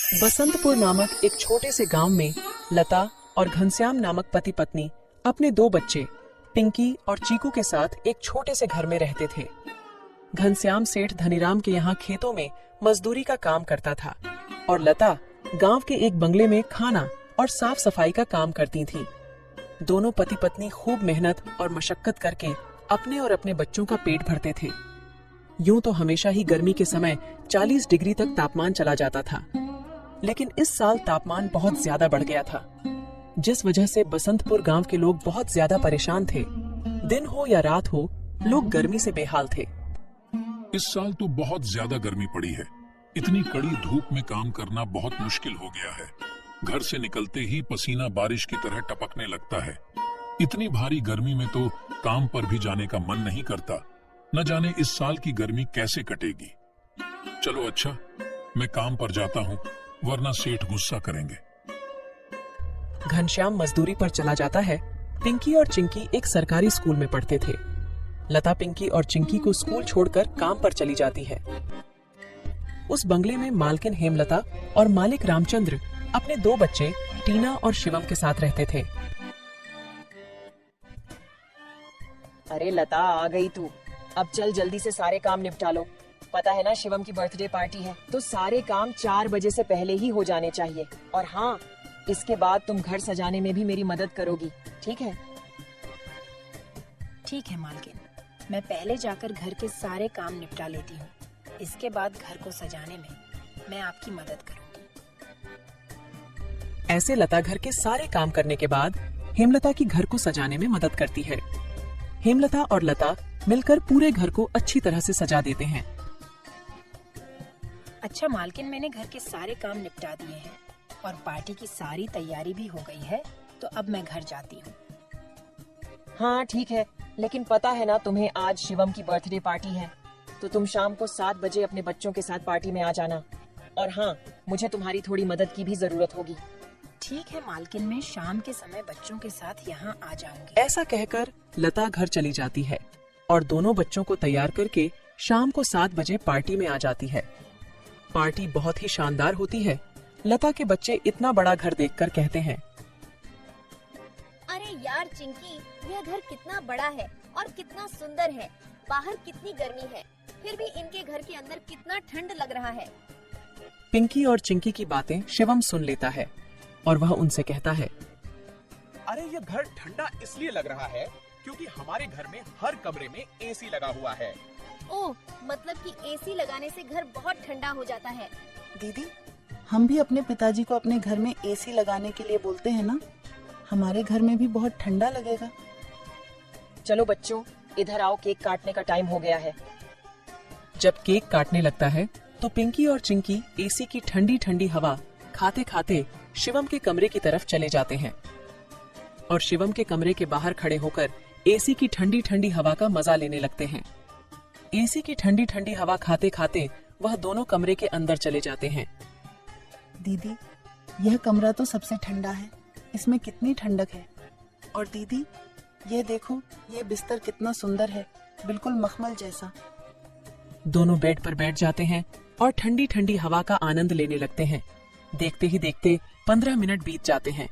बसंतपुर नामक एक छोटे से गांव में लता और घनश्याम नामक पति पत्नी अपने दो बच्चे पिंकी और चीकू के साथ एक छोटे से घर में रहते थे। घनश्याम सेठ धनीराम के यहाँ खेतों में मजदूरी का काम करता था और लता गांव के एक बंगले में खाना और साफ सफाई का काम करती थी। दोनों पति पत्नी खूब मेहनत और मशक्कत करके अपने और अपने बच्चों का पेट भरते थे। यूं तो हमेशा ही गर्मी के समय 40 डिग्री तक तापमान चला जाता था, लेकिन इस साल तापमान बहुत ज्यादा बढ़ गया था, जिस वजह से बसंतपुर गांव के लोग बहुत ज्यादा परेशान थे। दिन हो या रात हो, लोग गर्मी से बेहाल थे। इस साल तो बहुत ज्यादा गर्मी पड़ी है। इतनी कड़ी धूप में काम करना बहुत मुश्किल हो गया है। घर से निकलते ही पसीना बारिश की तरह टपकने लगता है। इतनी भारी गर्मी में तो काम पर भी जाने का मन नहीं करता। न जाने इस साल की गर्मी कैसे कटेगी। चलो अच्छा, मैं काम पर जाता हूँ, वरना सेठ गुस्सा करेंगे। घनश्याम मजदूरी पर चला जाता है। पिंकी और चिंकी एक सरकारी स्कूल में पढ़ते थे। लता पिंकी और चिंकी को स्कूल छोड़कर काम पर चली जाती है। उस बंगले में मालकिन हेमलता और मालिक रामचंद्र अपने दो बच्चे टीना और शिवम के साथ रहते थे। अरे लता, आ गई तू। अब चल जल्दी से सारे काम निपटा लो। पता है ना, शिवम की बर्थडे पार्टी है, तो सारे काम 4 बजे से पहले ही हो जाने चाहिए। और हाँ, इसके बाद तुम घर सजाने में भी मेरी मदद करोगी, ठीक है? ठीक है मालकिन, मैं पहले जाकर घर के सारे काम निपटा लेती हूँ। इसके बाद घर को सजाने में मैं आपकी मदद करूँगी। ऐसे लता घर के सारे काम करने के बाद हेमलता की घर को सजाने में मदद करती है। हेमलता और लता मिलकर पूरे घर को अच्छी तरह से सजा देते हैं। अच्छा मालकिन, मैंने घर के सारे काम निपटा दिए हैं और पार्टी की सारी तैयारी भी हो गई है, तो अब मैं घर जाती हूँ। हाँ ठीक है, लेकिन पता है ना तुम्हें, आज शिवम की बर्थडे पार्टी है, तो तुम शाम को 7 बजे अपने बच्चों के साथ पार्टी में आ जाना। और हाँ, मुझे तुम्हारी थोड़ी मदद की भी जरूरत होगी। ठीक है मालकिन, मैं शाम के समय बच्चों के साथ यहाँ आ जाऊंगी। ऐसा कहकर लता घर चली जाती है और दोनों बच्चों को तैयार करके शाम को 7 बजे पार्टी में आ जाती है। पार्टी बहुत ही शानदार होती है। लता के बच्चे इतना बड़ा घर देखकर कहते हैं, अरे यार चिंकी, यह घर कितना बड़ा है और कितना सुंदर है। बाहर कितनी गर्मी है, फिर भी इनके घर के अंदर कितना ठंड लग रहा है। पिंकी और चिंकी की बातें शिवम सुन लेता है और वह उनसे कहता है, अरे ये घर ठंडा इसलिए लग रहा है क्योंकि हमारे घर में हर कमरे में एसी लगा हुआ है। ओह, मतलब कि एसी लगाने से घर बहुत ठंडा हो जाता है। दीदी, हम भी अपने पिताजी को अपने घर में एसी लगाने के लिए बोलते हैं ना, हमारे घर में भी बहुत ठंडा लगेगा। चलो बच्चों, इधर आओ, केक काटने का टाइम हो गया है। जब केक काटने लगता है तो पिंकी और चिंकी एसी की ठंडी ठंडी हवा खाते खाते शिवम के कमरे की तरफ चले जाते हैं और शिवम के कमरे के बाहर खड़े होकर एसी की ठंडी ठंडी हवा का मजा लेने लगते हैं। एसी की ठंडी ठंडी हवा खाते खाते वह दोनों कमरे के अंदर चले जाते हैं। दीदी, यह कमरा तो सबसे ठंडा है, इसमें कितनी ठंडक है। और दीदी, ये देखो, ये बिस्तर कितना सुंदर है, बिल्कुल मखमल जैसा। दोनों बेड पर बैठ जाते हैं और ठंडी ठंडी हवा का आनंद लेने लगते हैं। देखते ही देखते 15 मिनट बीत जाते हैं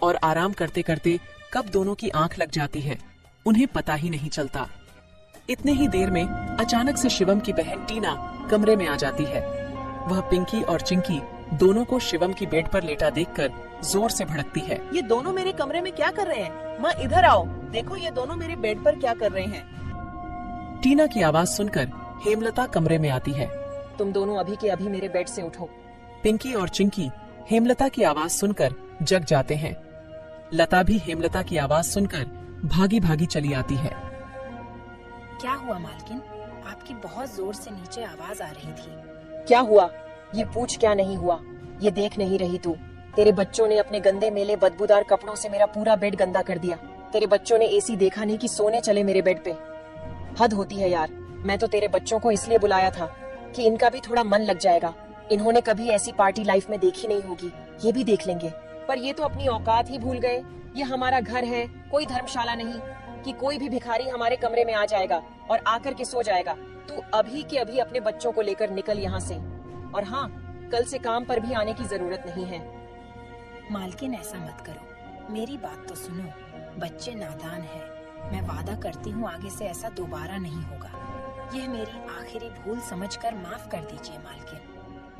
और आराम करते करते कब दोनों की आंख लग जाती है, उन्हें पता ही नहीं चलता। इतने ही देर में अचानक से शिवम की बहन टीना कमरे में आ जाती है। वह पिंकी और चिंकी दोनों को शिवम की बेड पर लेटा देखकर जोर से भड़कती है। ये दोनों मेरे कमरे में क्या कर रहे हैं? माँ इधर आओ, देखो ये दोनों मेरे बेड पर क्या कर रहे हैं। टीना की आवाज सुनकर हेमलता कमरे में आती है। तुम दोनों अभी के अभी मेरे बेड से उठो। पिंकी और चिंकी हेमलता की आवाज सुनकर जग जाते हैं। लता भी हेमलता की आवाज सुनकर भागी भागी चली आती है। क्या हुआ मालकिन? आपकी बहुत जोर से नीचे आवाज आ रही थी। क्या हुआ? ये पूछ क्या नहीं हुआ? ये देख नहीं रही तू? तेरे बच्चों ने अपने गंदे मेले बदबूदार कपड़ों से मेरा पूरा बेड गंदा कर दिया। तेरे बच्चों ने एसी देखा नहीं कि सोने चले मेरे बेड पे। हद होती है यार। मैं तो तेरे बच्चों को इसलिए बुलाया था कि इनका भी थोड़ा मन लग जाएगा। इन्होंने कभी ऐसी पार्टी लाइफ में देखी नहीं होगी, ये भी देख लेंगे। पर ये तो अपनी औकात ही भूल गए। ये हमारा घर है, कोई धर्मशाला नहीं कि कोई भी भिखारी हमारे कमरे में आ जाएगा और आकर के सो जाएगा। तू अभी के अभी अपने बच्चों को लेकर निकल यहाँ से। और हाँ, कल से काम पर भी आने की जरूरत नहीं है। मालकिन ऐसा मत करो, मेरी बात तो सुनो। बच्चे नादान हैं। मैं वादा करती हूँ आगे से ऐसा दोबारा नहीं होगा। यह मेरी आखिरी भूल समझकर माफ कर दीजिए मालकिन।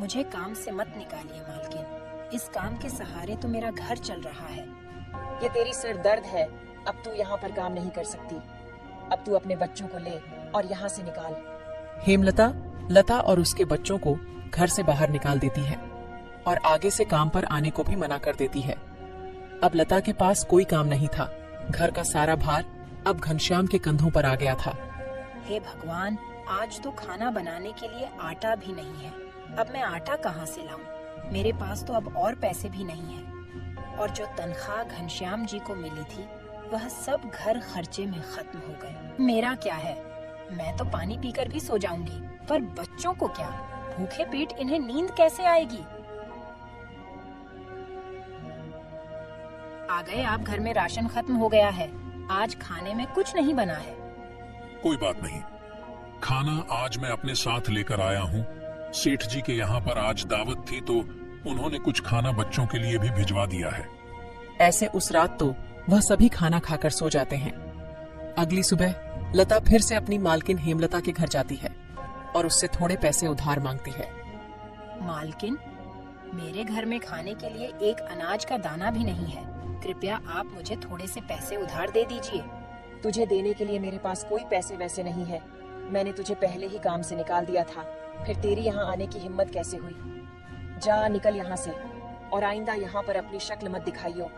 मुझे काम से मत निकालिए मालकिन। इस काम के सहारे तो मेरा घर चल रहा है। ये तेरी सिर दर्द है। अब तू यहाँ पर काम नहीं कर सकती। अब तू अपने बच्चों को ले और यहाँ से निकाल। हेमलता लता और उसके बच्चों को घर से बाहर निकाल देती है और आगे से काम पर आने को भी मना कर देती है। अब लता के पास कोई काम नहीं था। घर का सारा भार अब घनश्याम के कंधों पर आ गया था। हे भगवान, आज तो खाना बनाने के लिए आटा भी नहीं है। अब मैं आटा कहाँ से लाऊं? मेरे पास तो अब और पैसे भी नहीं है। और जो तनख्वाह घनश्याम जी को मिली थी वह सब घर खर्चे में खत्म हो गए। मेरा क्या है, मैं तो पानी पीकर भी सो जाऊंगी, पर बच्चों को क्या? भूखे पेट इन्हें नींद कैसे आएगी? आ गए आप। घर में राशन खत्म हो गया है। आज खाने में कुछ नहीं बना है। कोई बात नहीं, खाना आज मैं अपने साथ लेकर आया हूँ। सेठ जी के यहाँ पर आज दावत थी तो उन्होंने कुछ खाना बच्चों के लिए भी भिजवा दिया है। ऐसे उस रात तो वह सभी खाना खाकर सो जाते हैं। अगली सुबह लता फिर से अपनी मालकिन हेमलता के घर जाती है और उससे थोड़े पैसे उधार मांगती है। मालकिन, मेरे घर में खाने के लिए एक अनाज का दाना भी नहीं है। कृपया आप मुझे थोड़े से पैसे उधार दे दीजिए। तुझे देने के लिए मेरे पास कोई पैसे वैसे नहीं है। मैंने तुझे पहले ही काम से निकाल दिया था, फिर तेरी यहाँ आने की हिम्मत कैसे हुई? जा निकल यहाँ से और आइंदा यहाँ पर अपनी शक्ल मत दिखाइयो।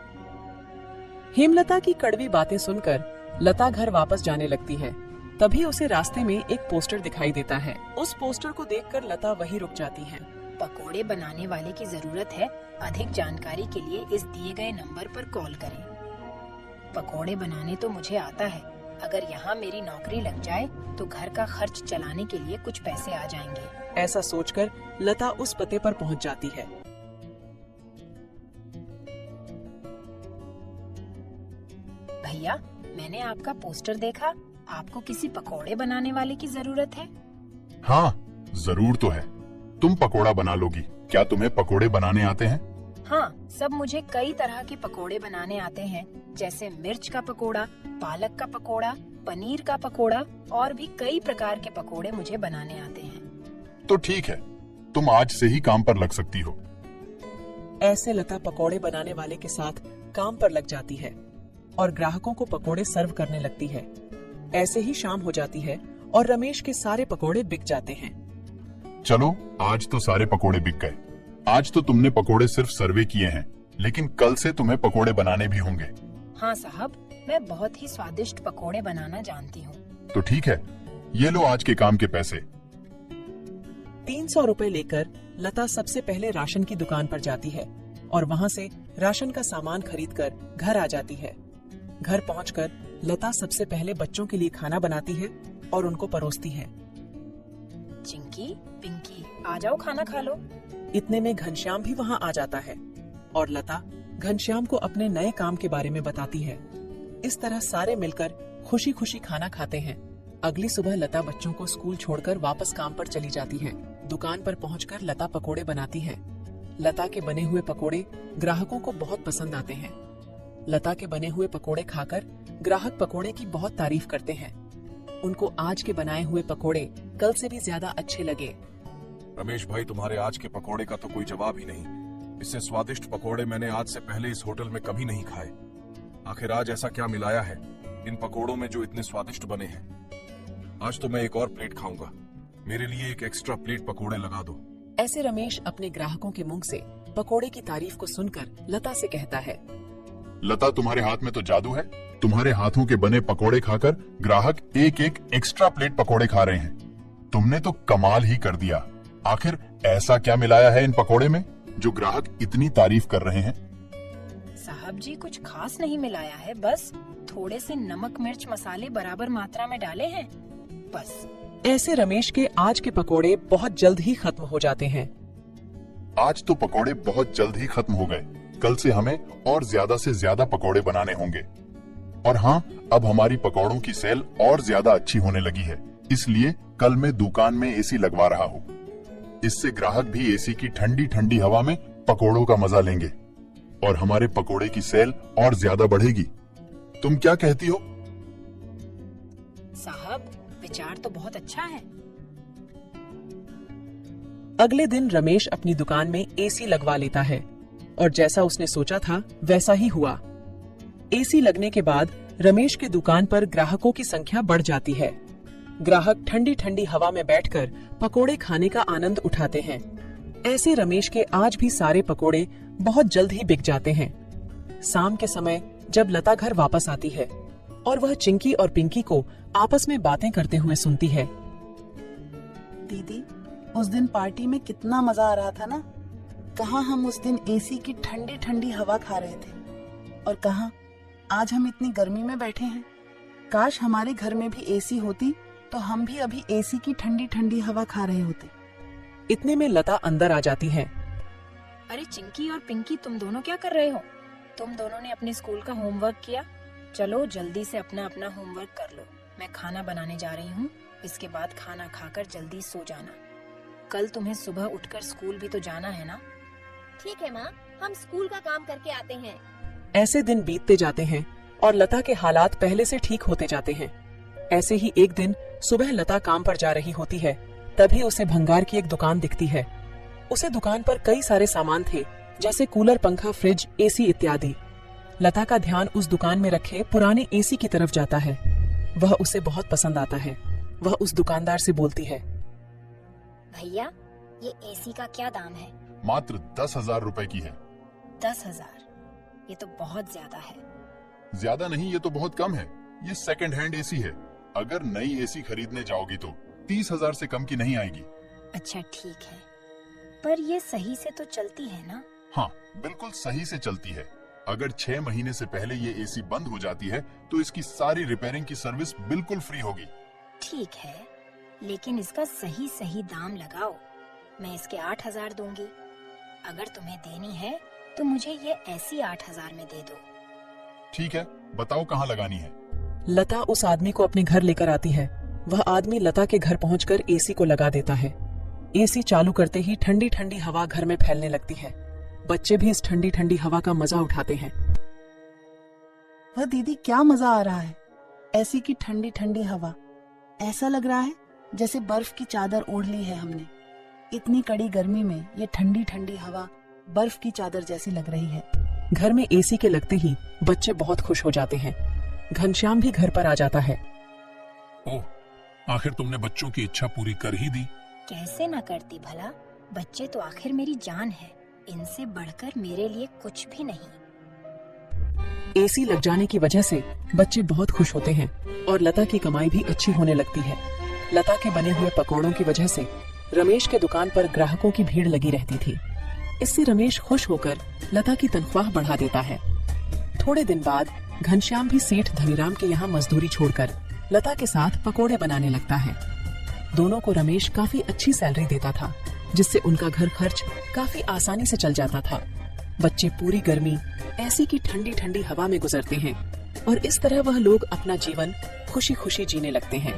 हेमलता की कड़वी बातें सुनकर लता घर वापस जाने लगती है। तभी उसे रास्ते में एक पोस्टर दिखाई देता है। उस पोस्टर को देखकर लता वहीं रुक जाती है। पकोड़े बनाने वाले की जरूरत है। अधिक जानकारी के लिए इस दिए गए नंबर पर कॉल करें। पकोड़े बनाने तो मुझे आता है। अगर यहाँ मेरी नौकरी लग जाए तो घर का खर्च चलाने के लिए कुछ पैसे आ जाएंगे। ऐसा सोचकर लता उस पते पर पहुँच जाती है। भैया, मैंने आपका पोस्टर देखा। आपको किसी पकोड़े बनाने वाले की जरूरत है? हाँ, जरूर तो है। तुम पकोड़ा बना लोगी। क्या तुम्हें पकोड़े बनाने आते हैं? हाँ, सब मुझे कई तरह के पकोड़े बनाने आते हैं, जैसे मिर्च का पकोड़ा, पालक का पकोड़ा, पनीर का पकोड़ा और भी कई प्रकार के पकोड़े मुझे बनाने आते हैं। तो ठीक है, तुम आज से ही काम पर लग सकती हो। ऐसे लता पकोड़े बनाने वाले के साथ काम पर लग जाती है और ग्राहकों को पकोड़े सर्व करने लगती है। ऐसे ही शाम हो जाती है और रमेश के सारे पकोड़े बिक जाते हैं। चलो, आज तो सारे पकोड़े बिक गए। आज तो तुमने पकोड़े सिर्फ सर्वे किए हैं, लेकिन कल से तुम्हें पकोड़े बनाने भी होंगे। हाँ साहब, मैं बहुत ही स्वादिष्ट पकोड़े बनाना जानती हूँ। तो ठीक है, ये लो आज के काम के पैसे। 300 रुपए लेकर लता सबसे पहले राशन की दुकान पर जाती है और वहाँ से राशन का सामान खरीदकर घर आ जाती है। घर पहुंचकर लता सबसे पहले बच्चों के लिए खाना बनाती है और उनको परोसती है। चिंकी, पिंकी, आ जाओ, खाना खा लो। इतने में घनश्याम भी वहाँ आ जाता है और लता घनश्याम को अपने नए काम के बारे में बताती है। इस तरह सारे मिलकर खुशी खुशी खाना खाते हैं। अगली सुबह लता बच्चों को स्कूल छोड़कर वापस काम पर चली जाती है। दुकान पर पहुंचकर लता पकोड़े बनाती है। लता के बने हुए पकोड़े ग्राहकों को बहुत पसंद आते हैं। लता के बने हुए पकोड़े खाकर ग्राहक पकोड़े की बहुत तारीफ करते हैं। उनको आज के बनाए हुए पकोड़े कल से भी ज्यादा अच्छे लगे। रमेश भाई, तुम्हारे आज के पकोड़े का तो कोई जवाब ही नहीं। इससे स्वादिष्ट पकोड़े मैंने आज से पहले इस होटल में कभी नहीं खाए। आखिर आज ऐसा क्या मिलाया है इन पकोड़ों में जो इतने स्वादिष्ट बने हैं? आज तो मैं एक और प्लेट खाऊंगा। मेरे लिए एक एक्स्ट्रा प्लेट पकोड़े लगा दो। ऐसे रमेश अपने ग्राहकों के मुंह से पकोड़े की तारीफ को सुनकर लता से कहता है, लता, तुम्हारे हाथ में तो जादू है। तुम्हारे हाथों के बने पकोड़े खाकर ग्राहक एक एक एक्स्ट्रा प्लेट पकोड़े खा रहे हैं। तुमने तो कमाल ही कर दिया। आखिर ऐसा क्या मिलाया है इन पकोड़े में जो ग्राहक इतनी तारीफ कर रहे हैं? साहब जी, कुछ खास नहीं मिलाया है, बस थोड़े से नमक मिर्च मसाले बराबर मात्रा में डाले हैं, बस। ऐसे रमेश के आज के पकोड़े बहुत जल्द ही खत्म हो जाते हैं। आज तो पकोड़े बहुत जल्द ही खत्म हो गए। कल से हमें और ज्यादा से ज्यादा पकोड़े बनाने होंगे। और हाँ, अब हमारी पकोड़ों की सेल और ज्यादा अच्छी होने लगी है, इसलिए कल मैं दुकान में एसी लगवा रहा हूँ। इससे ग्राहक भी एसी की ठंडी ठंडी हवा में पकोड़ों का मजा लेंगे और हमारे पकोड़े की सेल और ज्यादा बढ़ेगी। तुम क्या कहती हो? साहब, विचार तो बहुत अच्छा है। अगले दिन रमेश अपनी दुकान में एसी लगवा लेता है और जैसा उसने सोचा था वैसा ही हुआ। एसी लगने के बाद रमेश की दुकान पर ग्राहकों की संख्या बढ़ जाती है। ग्राहक ठंडी ठंडी हवा में बैठकर पकोड़े खाने का आनंद उठाते हैं। ऐसे रमेश के आज भी सारे पकोड़े बहुत जल्द ही बिक जाते हैं। शाम के समय जब लता घर वापस आती है और वह चिंकी और पिंकी को आपस में बातें करते हुए सुनती है। दीदी, उस दिन पार्टी में कितना मजा आ रहा था ना। कहाँ हम उस दिन एसी की ठंडी ठंडी हवा खा रहे थे और कहाँ आज हम इतनी गर्मी में बैठे हैं। काश हमारे घर में भी एसी होती तो हम भी अभी एसी की ठंडी ठंडी हवा खा रहे होते। इतने में लता अंदर आ जाती है। अरे चिंकी और पिंकी, तुम दोनों क्या कर रहे हो? तुम दोनों ने अपने स्कूल का होमवर्क किया? चलो जल्दी से अपना अपना होमवर्क कर लो। मैं खाना बनाने जा रही हूँ। इसके बाद खाना खाकर जल्दी सो जाना। कल तुम्हें सुबह उठकर स्कूल भी तो जाना है ना। ठीक है माँ, हम स्कूल का काम करके आते हैं। ऐसे दिन बीतते जाते हैं और लता के हालात पहले से ठीक होते जाते हैं। ऐसे ही एक दिन सुबह लता काम पर जा रही होती है, तभी उसे भंगार की एक दुकान दिखती है। उसे दुकान पर कई सारे सामान थे, जैसे कूलर, पंखा, फ्रिज, एसी इत्यादि। लता का ध्यान उस दुकान में रखे पुराने एसी की तरफ जाता है। वह उसे बहुत पसंद आता है। वह उस दुकानदार से बोलती है, भैया, ये एसी का क्या दाम है? मात्र 10,000 रुपए की है। 10,000? ये तो बहुत ज्यादा है। ज्यादा नहीं, ये तो बहुत कम है। ये सेकंड हैंड एसी है। अगर नई एसी खरीदने जाओगी तो 30,000 से कम की नहीं आएगी। अच्छा ठीक है, पर ये सही से तो चलती है ना? हाँ, बिल्कुल सही से चलती है। अगर 6 महीने से पहले ये एसी बंद हो जाती है तो इसकी सारी रिपेयरिंग की सर्विस बिल्कुल फ्री होगी। ठीक है, लेकिन इसका सही सही दाम लगाओ। मैं इसके 8,000 दूंगी। अगर तुम्हें देनी है तो मुझे ये ऐसी 8,000 में दे दो। ठीक है, बताओ कहाँ लगानी है। लता उस आदमी को अपने घर लेकर आती है। वह आदमी लता के घर पहुंचकर एसी को लगा देता है। एसी चालू करते ही ठंडी ठंडी हवा घर में फैलने लगती है। बच्चे भी इस ठंडी ठंडी हवा का मजा उठाते हैं। वह दीदी, क्या मजा आ रहा है। एसी की ठंडी ठंडी हवा, ऐसा लग रहा है जैसे बर्फ की चादर ओढ़ ली है हमने। इतनी कड़ी गर्मी में ये ठंडी ठंडी हवा बर्फ की चादर जैसी लग रही है। घर में एसी के लगते ही बच्चे बहुत खुश हो जाते हैं। घनश्याम भी घर पर आ जाता है। ओह, आखिर तुमने बच्चों की इच्छा पूरी कर ही दी। कैसे ना करती भला। बच्चे तो आखिर मेरी जान है। इनसे बढ़कर मेरे लिए कुछ भी नहीं। एसी लग जाने की वजह से बच्चे बहुत खुश होते हैं और लता की कमाई भी अच्छी होने लगती है। लता के बने हुए पकौड़ों की वजह से रमेश के दुकान पर ग्राहकों की भीड़ लगी रहती थी। इससे रमेश खुश होकर लता की तनख्वाह बढ़ा देता है। थोड़े दिन बाद घनश्याम भी सेठ धनीराम के यहाँ मजदूरी छोड़कर लता के साथ पकोड़े बनाने लगता है। दोनों को रमेश काफी अच्छी सैलरी देता था, जिससे उनका घर खर्च काफी आसानी से चल जाता था। बच्चे पूरी गर्मी ऐसी की ठंडी ठंडी हवा में गुजरते हैं और इस तरह वह लोग अपना जीवन खुशी खुशी जीने लगते हैं।